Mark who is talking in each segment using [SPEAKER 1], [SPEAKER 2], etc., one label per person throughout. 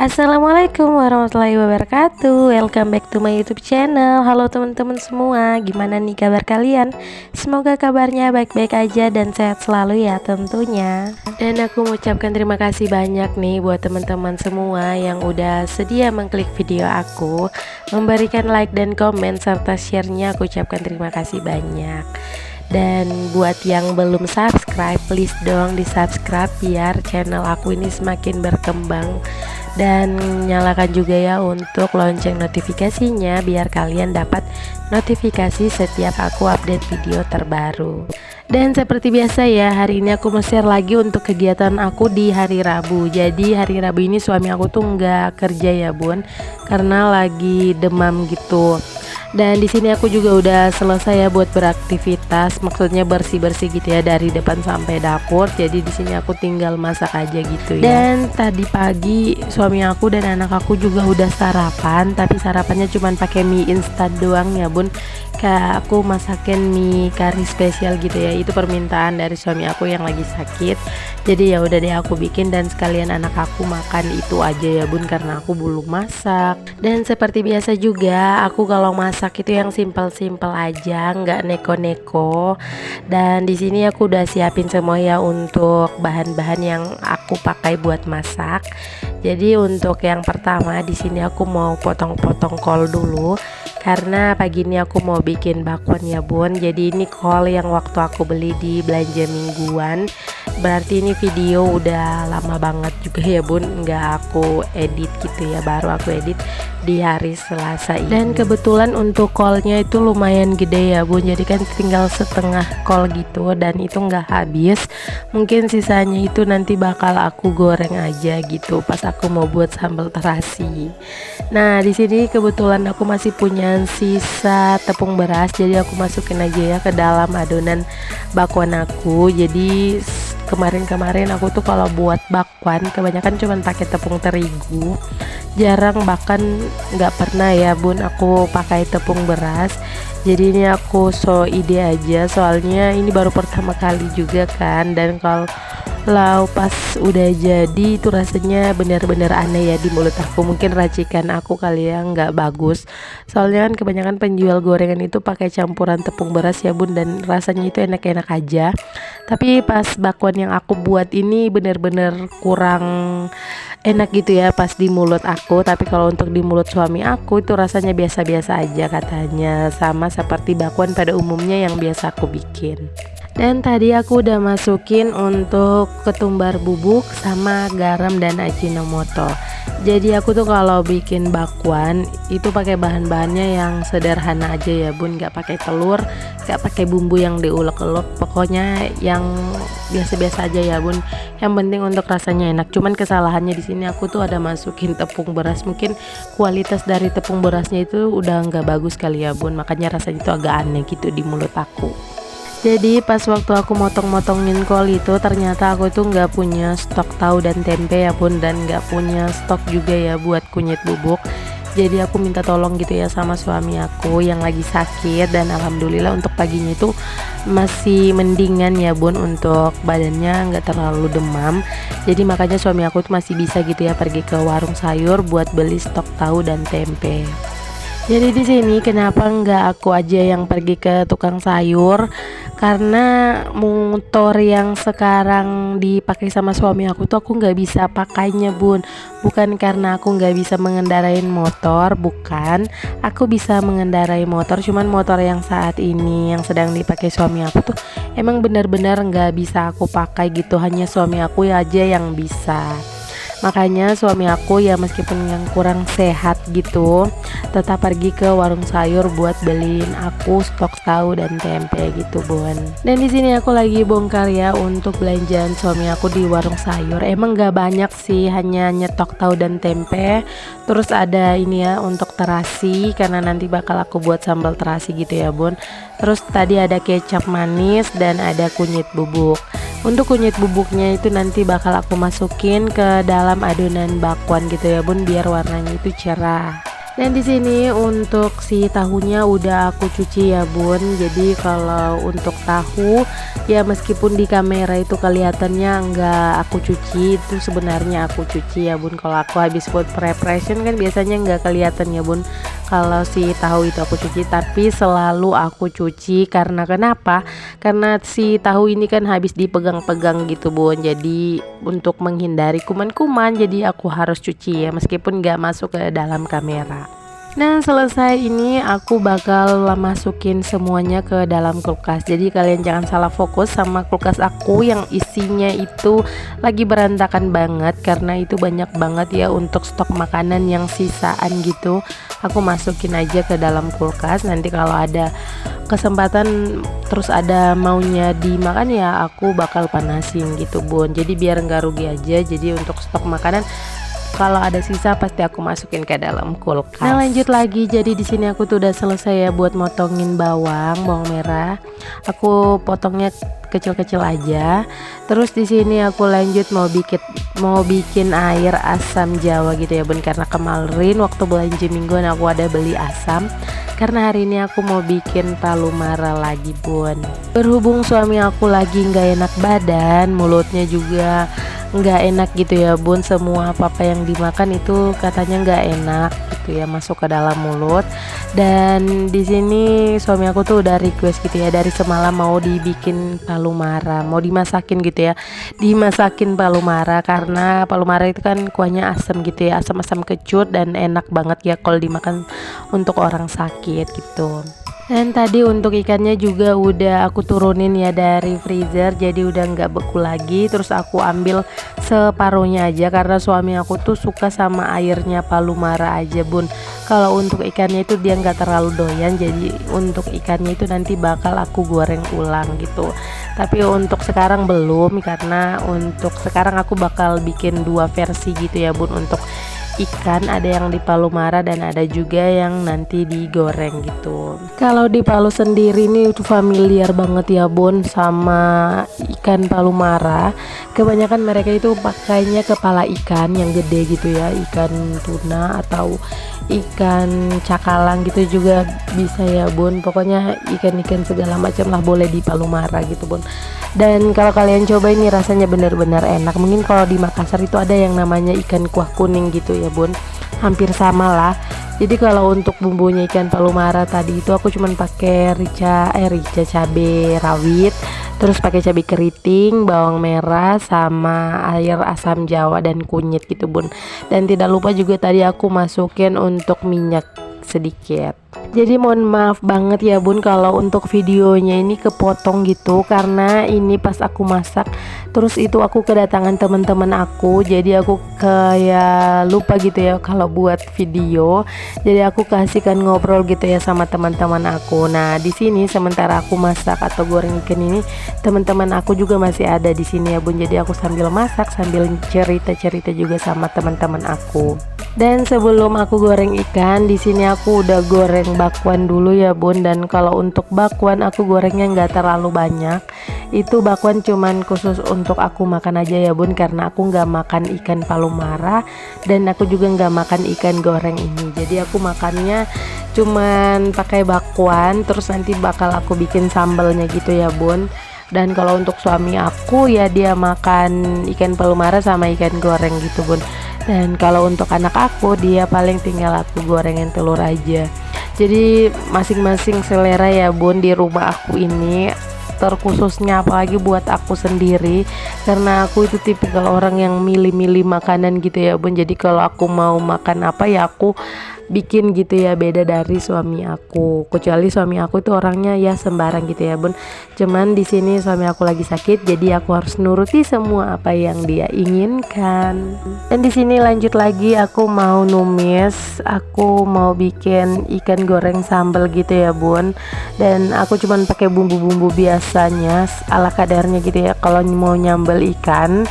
[SPEAKER 1] Assalamualaikum warahmatullahi wabarakatuh. Welcome back to my YouTube channel. Halo teman-teman semua, gimana nih kabar kalian? Semoga kabarnya baik-baik aja dan sehat selalu ya tentunya. Dan aku mengucapkan terima kasih banyak nih buat teman-teman semua yang udah sedia mengklik video aku, memberikan like dan komen serta share-nya. Aku ucapkan terima kasih banyak. Dan buat yang belum subscribe, please dong di subscribe biar channel aku ini semakin berkembang. Dan nyalakan juga ya untuk lonceng notifikasinya biar kalian dapat notifikasi setiap aku update video terbaru. Dan seperti biasa ya, hari ini aku mau share lagi untuk kegiatan aku di hari Rabu. Jadi hari Rabu ini suami aku tuh nggak kerja ya bun, karena lagi demam gitu. Dan di sini aku juga udah selesai ya buat beraktivitas, maksudnya bersih-bersih gitu ya dari depan sampai dapur. Jadi di sini aku tinggal masak aja gitu ya. Dan tadi pagi suami aku dan anak aku juga udah sarapan, tapi sarapannya cuman pakai mie instan doang ya bun. Kayak aku masakin mie kari spesial gitu ya, itu permintaan dari suami aku yang lagi sakit. Jadi ya udah deh aku bikin dan sekalian anak aku makan itu aja ya bun, karena aku belum masak. Dan seperti biasa juga aku kalau masak itu yang simpel-simpel aja, nggak neko-neko. Dan di sini aku udah siapin semua ya untuk bahan-bahan yang aku pakai buat masak. Jadi untuk yang pertama di sini aku mau potong-potong kol dulu, karena pagi ini aku mau bikin bakwan ya bun. Jadi ini kol yang waktu aku beli di belanja mingguan. Berarti ini video udah lama banget juga ya bun, nggak aku edit gitu ya, baru aku edit di hari Selasa ini. Dan kebetulan untuk kolnya itu lumayan gede ya bun, jadi kan tinggal setengah kol gitu dan itu nggak habis. Mungkin sisanya itu nanti bakal aku goreng aja gitu pas aku mau buat sambal terasi. Nah di sini kebetulan aku masih punya sisa tepung beras, jadi aku masukin aja ya ke dalam adonan bakwan aku. Jadi kemarin aku tuh kalau buat bakwan kebanyakan cuman pakai tepung terigu, jarang bahkan nggak pernah ya bun aku pakai tepung beras. Jadi ini aku ide aja, soalnya ini baru pertama kali juga kan. Dan kalau pas udah jadi itu rasanya bener-bener aneh ya di mulut aku. Mungkin racikan aku kali ya nggak bagus, soalnya kan kebanyakan penjual gorengan itu pakai campuran tepung beras ya bun, dan rasanya itu enak-enak aja. Tapi pas bakwan yang aku buat ini bener-bener kurang enak gitu ya pas di mulut aku. Tapi kalau untuk di mulut suami aku itu rasanya biasa-biasa aja katanya, sama seperti bakwan pada umumnya yang biasa aku bikin. Dan tadi aku udah masukin untuk ketumbar bubuk sama garam dan ajinomoto. Jadi aku tuh kalau bikin bakwan itu pakai bahan-bahannya yang sederhana aja ya bun, nggak pakai telur, nggak pakai bumbu yang diulek-ulek, pokoknya yang biasa-biasa aja ya bun. Yang penting untuk rasanya enak. Cuman kesalahannya di sini aku tuh ada masukin tepung beras, mungkin kualitas dari tepung berasnya itu udah nggak bagus kali ya bun, makanya rasanya itu agak aneh gitu di mulut aku. Jadi pas waktu aku motong-motongin kol itu ternyata aku tuh nggak punya stok tahu dan tempe ya bun, dan nggak punya stok juga ya buat kunyit bubuk. Jadi aku minta tolong gitu ya sama suami aku yang lagi sakit, dan alhamdulillah untuk paginya itu masih mendingan ya bun, untuk badannya nggak terlalu demam. Jadi makanya suami aku tuh masih bisa gitu ya pergi ke warung sayur buat beli stok tahu dan tempe. Jadi di sini kenapa nggak aku aja yang pergi ke tukang sayur? Karena motor yang sekarang dipakai sama suami aku tuh aku nggak bisa pakainya bun. Bukan karena aku nggak bisa mengendarai motor, bukan. Aku bisa mengendarai motor, cuman motor yang saat ini yang sedang dipakai suami aku tuh emang benar-benar nggak bisa aku pakai gitu. Hanya suami aku aja yang bisa. Makanya suami aku ya meskipun yang kurang sehat gitu tetap pergi ke warung sayur buat beliin aku stok tahu dan tempe gitu bun. Dan di sini aku lagi bongkar ya untuk belanjaan suami aku di warung sayur. Emang gak banyak sih, hanya nyetok tahu dan tempe. Terus ada ini ya untuk terasi, karena nanti bakal aku buat sambal terasi gitu ya bun. Terus tadi ada kecap manis dan ada kunyit bubuk. Untuk kunyit bubuknya itu nanti bakal aku masukin ke dalam adonan bakwan gitu ya bun, biar warnanya itu cerah. Dan di sini untuk si tahunya udah aku cuci ya bun. Jadi kalau untuk tahu ya meskipun di kamera itu kelihatannya nggak aku cuci, itu sebenarnya aku cuci ya bun. Kalau aku habis food preparation kan biasanya nggak kelihatan ya bun. Kalau si tahu itu aku cuci, tapi selalu aku cuci karena kenapa? Karena si tahu ini kan habis dipegang-pegang gitu bun. Jadi untuk menghindari kuman-kuman, jadi aku harus cuci ya meskipun nggak masuk ke dalam kamera. Nah selesai ini aku bakal masukin semuanya ke dalam kulkas. Jadi kalian jangan salah fokus sama kulkas aku yang isinya itu lagi berantakan banget, karena itu banyak banget ya untuk stok makanan yang sisaan gitu. Aku masukin aja ke dalam kulkas, nanti kalau ada kesempatan terus ada maunya dimakan ya aku bakal panasin gitu bun. Jadi biar nggak rugi aja, jadi untuk stok makanan kalau ada sisa pasti aku masukin ke dalam kulkas. Nah lanjut lagi, jadi di sini aku tuh udah selesai ya buat motongin bawang merah. Aku potongnya kecil-kecil aja. Terus di sini aku lanjut mau bikin air asam Jawa gitu ya bun, karena kemarin waktu belanja mingguan aku ada beli asam. Karena hari ini aku mau bikin palu mara lagi bun. Berhubung suami aku lagi nggak enak badan, mulutnya juga nggak enak gitu ya bun, semua apa yang dimakan itu katanya nggak enak gitu ya masuk ke dalam mulut. Dan di sini suami aku tuh udah request gitu ya dari semalam mau dibikin palu mara, mau dimasakin gitu ya, dimasakin palu mara, karena palu mara itu kan kuahnya asam gitu ya, asam-asam kecut dan enak banget ya kalau dimakan untuk orang sakit gitu. Dan tadi untuk ikannya juga udah aku turunin ya dari freezer, jadi udah nggak beku lagi. Terus aku ambil separuhnya aja karena suami aku tuh suka sama airnya palu mara aja bun. Kalau untuk ikannya itu dia nggak terlalu doyan, jadi untuk ikannya itu nanti bakal aku goreng ulang gitu. Tapi untuk sekarang belum, karena untuk sekarang aku bakal bikin dua versi gitu ya bun untuk ikan, ada yang di palu mara dan ada juga yang nanti digoreng gitu. Kalau di Palu sendiri ini itu familiar banget ya bun sama ikan palu mara. Kebanyakan mereka itu pakainya kepala ikan yang gede gitu ya, ikan tuna atau ikan cakalang gitu juga bisa ya bun. Pokoknya ikan-ikan segala macam lah boleh di palu mara gitu bun. Dan kalau kalian coba ini rasanya benar-benar enak. Mungkin kalau di Makassar itu ada yang namanya ikan kuah kuning gitu ya bun, hampir sama lah. Jadi kalau untuk bumbunya ikan palu mara tadi itu aku cuman pakai rica cabai rawit, terus pakai cabai keriting, bawang merah sama air asam Jawa dan kunyit gitu bun. Dan tidak lupa juga tadi aku masukin untuk minyak sedikit. Jadi mohon maaf banget ya bun kalau untuk videonya ini kepotong gitu, karena ini pas aku masak terus itu aku kedatangan teman-teman aku, jadi aku kayak lupa gitu ya kalau buat video. Jadi aku kasihkan ngobrol gitu ya sama teman-teman aku. Nah di sini sementara aku masak atau goreng ikan ini, teman-teman aku juga masih ada di sini ya bun. Jadi aku sambil masak sambil cerita-cerita juga sama teman-teman aku. Dan sebelum aku goreng ikan, di sini aku udah goreng bakwan dulu ya bun. Dan kalau untuk bakwan aku gorengnya nggak terlalu banyak. Itu bakwan cuman khusus untuk aku makan aja ya bun, karena aku nggak makan ikan palu mara dan aku juga nggak makan ikan goreng ini. Jadi aku makannya cuman pakai bakwan, terus nanti bakal aku bikin sambalnya gitu ya bun. Dan kalau untuk suami aku ya dia makan ikan palu mara sama ikan goreng gitu bun. Dan kalau untuk anak aku dia paling tinggal aku gorengin telur aja. Jadi masing-masing selera ya bun di rumah aku ini, terkhususnya apalagi buat aku sendiri, karena aku itu tipikal orang yang milih-milih makanan gitu ya bun. Jadi kalau aku mau makan apa ya aku bikin gitu ya, beda dari suami aku. Kecuali suami aku tuh orangnya ya sembarang gitu ya bun. Cuman di sini suami aku lagi sakit, jadi aku harus nuruti semua apa yang dia inginkan. Dan di sini lanjut lagi, aku mau numis, aku mau bikin ikan goreng sambal gitu ya bun. Dan aku cuman pakai bumbu-bumbu biasanya ala kadarnya gitu ya kalau mau nyambal ikan.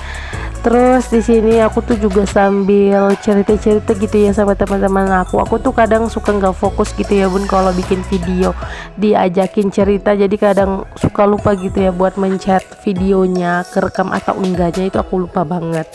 [SPEAKER 1] Terus di sini aku tuh juga sambil cerita-cerita gitu ya sama teman-teman aku. Aku tuh kadang suka nggak fokus gitu ya bun kalau bikin video diajakin cerita. Jadi kadang suka lupa gitu ya buat mencet videonya, kerekam atau enggaknya itu aku lupa banget.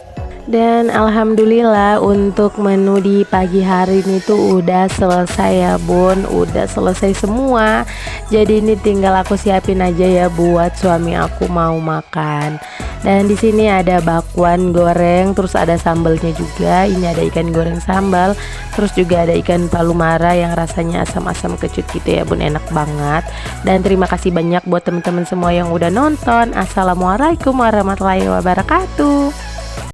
[SPEAKER 1] Dan alhamdulillah untuk menu di pagi hari ini tuh udah selesai ya bun, udah selesai semua. Jadi ini tinggal aku siapin aja ya buat suami aku mau makan. Dan di sini ada bakwan goreng, terus ada sambelnya juga. Ini ada ikan goreng sambal, terus juga ada ikan palumara yang rasanya asam-asam kecut gitu ya bun, enak banget. Dan terima kasih banyak buat teman-teman semua yang udah nonton. Assalamualaikum warahmatullahi wabarakatuh.